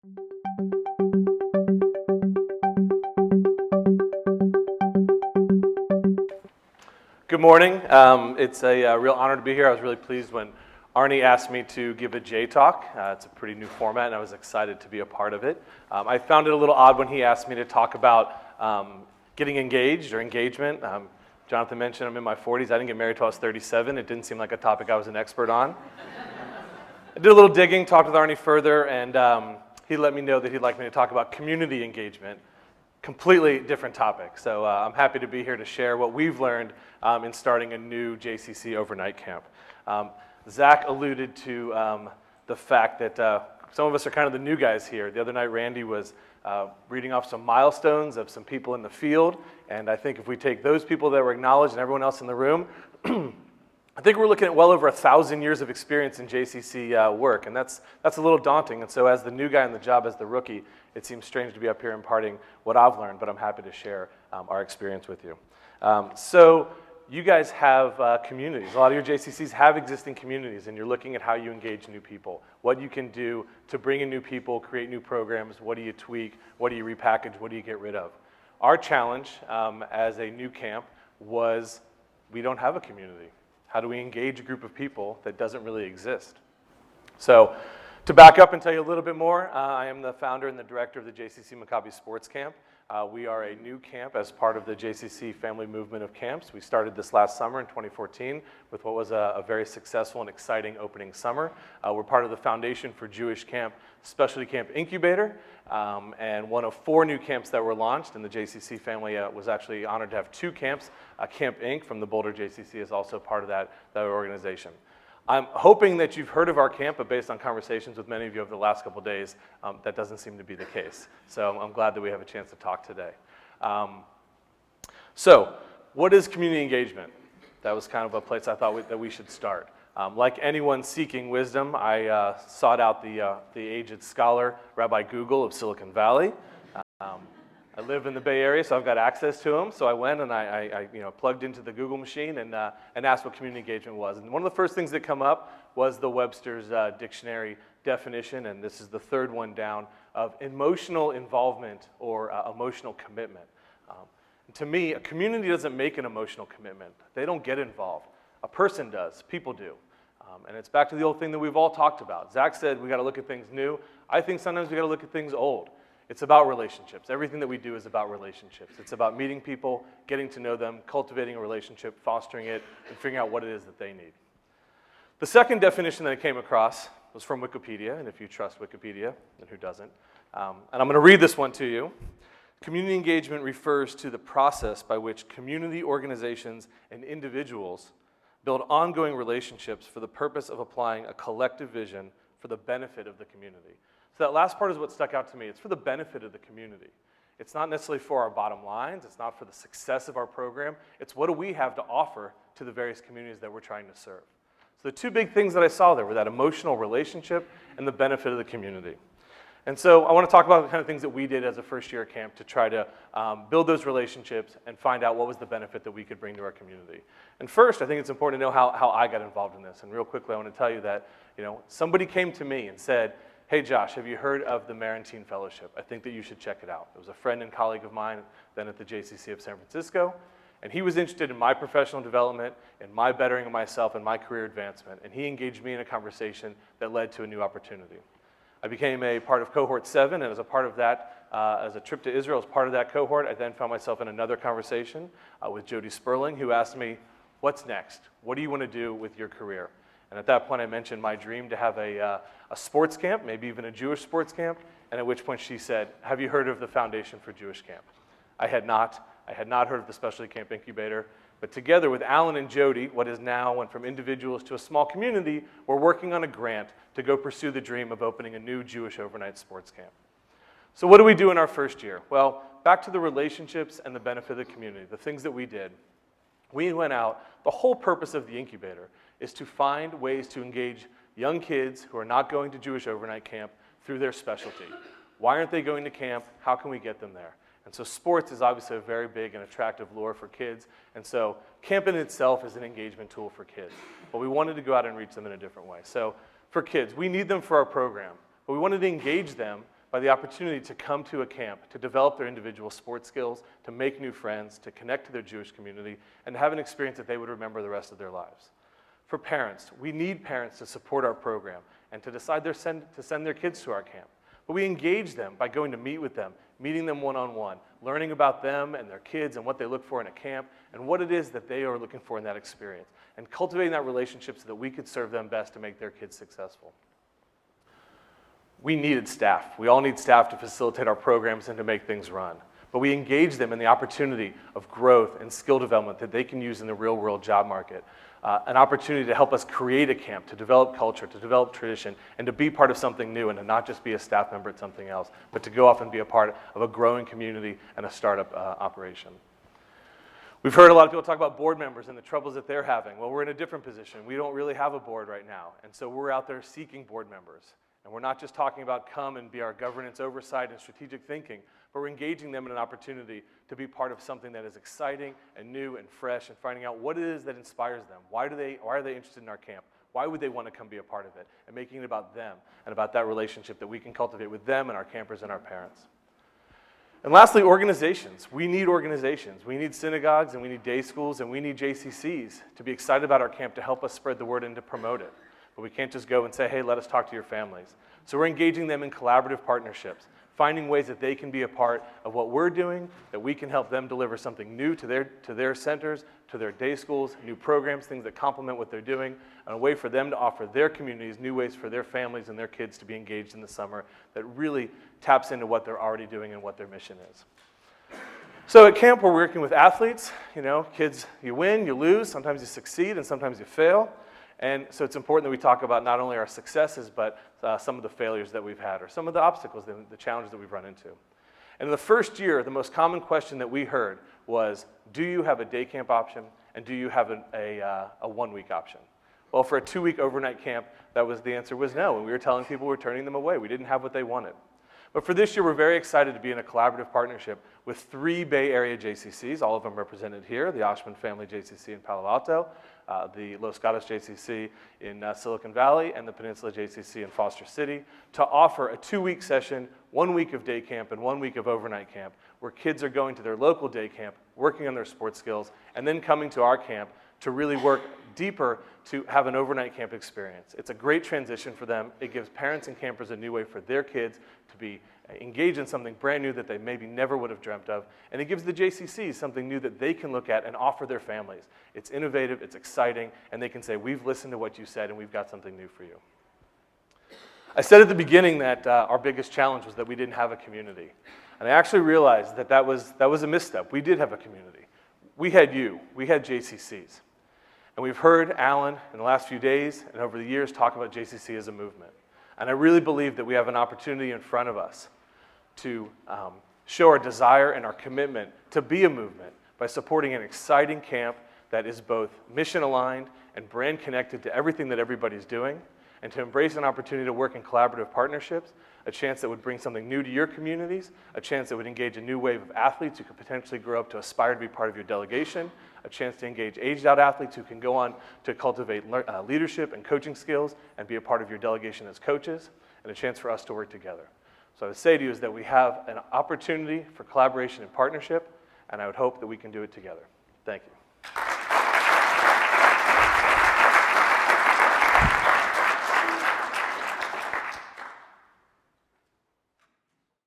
Good morning. It's a real honor to be here. I was really pleased when Arnie asked me to give a J Talk. It's a pretty new format, and I was excited to be a part of it. I found it a little odd when he asked me to talk about getting engaged or engagement. Jonathan mentioned I'm in my 40s. I didn't get married till I was 37. It didn't seem like a topic I was an expert on. I did a little digging, talked with Arnie further, and he let me know that he'd like me to talk about community engagement. Completely different topic. So I'm happy to be here to share what we've learned in starting a new JCC overnight camp. Zach alluded to the fact that some of us are kind of the new guys here. The other night, Randy was reading off some milestones of some people in the field, and I think if we take those people that were acknowledged and everyone else in the room, I think we're looking at well over 1,000 years of experience in JCC work, and that's a little daunting. And so as the new guy on the job, as the rookie, it seems strange to be up here imparting what I've learned, but I'm happy to share our experience with you. So you guys have communities. A lot of your JCCs have existing communities, and you're looking at how you engage new people, what you can do to bring in new people, create new programs, what do you tweak, what do you repackage, what do you get rid of. Our challenge as a new camp was we don't have a community. How do we engage a group of people that doesn't really exist? So to back up and tell you a little bit more, I am the founder and the director of the JCC Maccabi Sports Camp. We are a new camp as part of the JCC family movement of camps. We started this last summer in 2014 with what was a very successful and exciting opening summer. We're part of the Foundation for Jewish Camp Specialty Camp Incubator, and one of 4 new camps that were launched, and the JCC family was actually honored to have 2 camps. Camp Inc. from the Boulder JCC is also part of that organization. I'm hoping that you've heard of our camp, but based on conversations with many of you over the last couple of days, that doesn't seem to be the case. So I'm glad that we have a chance to talk today. So what is community engagement? That was kind of a place I thought that we should start. Like anyone seeking wisdom, I sought out the aged scholar, Rabbi Google of Silicon Valley. I live in the Bay Area, so I've got access to him. So I went and I plugged into the Google machine and asked what community engagement was. And one of the first things that come up was the Webster's dictionary definition, and this is the 3rd one down, of emotional involvement or emotional commitment. To me, a community doesn't make an emotional commitment. They don't get involved. A person does. People do. And it's back to the old thing that we've all talked about. Zach said we got to look at things new. I think sometimes we got to look at things old. It's about relationships. Everything that we do is about relationships. It's about meeting people, getting to know them, cultivating a relationship, fostering it, and figuring out what it is that they need. The second definition that I came across was from Wikipedia, and if you trust Wikipedia, then who doesn't? And I'm going to read this one to you. Community engagement refers to the process by which community organizations and individuals build ongoing relationships for the purpose of applying a collective vision for the benefit of the community. So that last part is what stuck out to me. It's for the benefit of the community. It's not necessarily for our bottom lines. It's not for the success of our program. It's what do we have to offer to the various communities that we're trying to serve. So the 2 big things that I saw there were that emotional relationship and the benefit of the community. And so I want to talk about the kind of things that we did as a first-year camp to try to build those relationships and find out what was the benefit that we could bring to our community. And first, I think it's important to know how I got involved in this. And real quickly, I want to tell you that somebody came to me and said, hey Josh, have you heard of the Marantin Fellowship? I think that you should check it out. It was a friend and colleague of mine then at the JCC of San Francisco, and he was interested in my professional development, in my bettering of myself, and my career advancement, and he engaged me in a conversation that led to a new opportunity. I became a part of Cohort 7, and as a part of that, as a trip to Israel, as part of that cohort, I then found myself in another conversation with Jody Sperling, who asked me, what's next? What do you want to do with your career? And at that point, I mentioned my dream to have a sports camp, maybe even a Jewish sports camp, and at which point she said, have you heard of the Foundation for Jewish Camp? I had not heard of the Specialty Camp Incubator, but together with Alan and Jody, what is now went from individuals to a small community, we're working on a grant to go pursue the dream of opening a new Jewish overnight sports camp. So what do we do in our first year? Well, back to the relationships and the benefit of the community, the things that we did. We went out, the whole purpose of the incubator is to find ways to engage young kids who are not going to Jewish overnight camp through their specialty. Why aren't they going to camp? How can we get them there? And so sports is obviously a very big and attractive lure for kids. And so camp in itself is an engagement tool for kids. But we wanted to go out and reach them in a different way. So for kids, we need them for our program. But we wanted to engage them by the opportunity to come to a camp, to develop their individual sports skills, to make new friends, to connect to their Jewish community, and to have an experience that they would remember the rest of their lives. For parents, we need parents to support our program and to decide to send their kids to our camp. But we engage them by going to meet with them, meeting them one-on-one, learning about them and their kids and what they look for in a camp and what it is that they are looking for in that experience, and cultivating that relationship so that we could serve them best to make their kids successful. We needed staff. We all need staff to facilitate our programs and to make things run. But we engage them in the opportunity of growth and skill development that they can use in the real-world job market. An opportunity to help us create a camp, to develop culture, to develop tradition, and to be part of something new and to not just be a staff member at something else, but to go off and be a part of a growing community and a startup operation. We've heard a lot of people talk about board members and the troubles that they're having. Well, we're in a different position. We don't really have a board right now, and so we're out there seeking board members. And we're not just talking about come and be our governance oversight and strategic thinking, but we're engaging them in an opportunity to be part of something that is exciting and new and fresh and finding out what it is that inspires them. Why are they interested in our camp? Why would they want to come be a part of it? And making it about them and about that relationship that we can cultivate with them and our campers and our parents. And lastly, organizations. We need organizations. We need synagogues and we need day schools and we need JCCs to be excited about our camp to help us spread the word and to promote it. But we can't just go and say, hey, let us talk to your families. So we're engaging them in collaborative partnerships, finding ways that they can be a part of what we're doing, that we can help them deliver something new to their centers, to their day schools, new programs, things that complement what they're doing, and a way for them to offer their communities new ways for their families and their kids to be engaged in the summer that really taps into what they're already doing and what their mission is. So at camp, we're working with athletes. You know, kids, you win, you lose, sometimes you succeed, and sometimes you fail. And so it's important that we talk about not only our successes, but some of the failures that we've had or some of the obstacles, the challenges that we've run into. And in the first year, the most common question that we heard was, do you have a day camp option and do you have a 1 week option? Well, for a 2-week overnight camp, the answer was no, and we were telling people we're turning them away. We didn't have what they wanted. But for this year, we're very excited to be in a collaborative partnership with 3 Bay Area JCCs, all of them represented here, the Oshman Family JCC in Palo Alto, the Los Gatos JCC in Silicon Valley, and the Peninsula JCC in Foster City, to offer a 2-week session, 1 week of day camp and 1 week of overnight camp, where kids are going to their local day camp, working on their sports skills, and then coming to our camp to really work deeper to have an overnight camp experience. It's a great transition for them. It gives parents and campers a new way for their kids to be engaged in something brand new that they maybe never would have dreamt of. And it gives the JCCs something new that they can look at and offer their families. It's innovative, it's exciting, and they can say, we've listened to what you said and we've got something new for you. I said at the beginning that our biggest challenge was that we didn't have a community. And I actually realized that that was a misstep. We did have a community. We had you, we had JCCs. And we've heard Alan in the last few days and over the years talk about JCC as a movement. And I really believe that we have an opportunity in front of us to show our desire and our commitment to be a movement by supporting an exciting camp that is both mission aligned and brand connected to everything that everybody's doing, and to embrace an opportunity to work in collaborative partnerships, a chance that would bring something new to your communities, a chance that would engage a new wave of athletes who could potentially grow up to aspire to be part of your delegation, a chance to engage aged-out athletes who can go on to cultivate leadership and coaching skills and be a part of your delegation as coaches, and a chance for us to work together. So I would say to you is that we have an opportunity for collaboration and partnership, and I would hope that we can do it together. Thank you.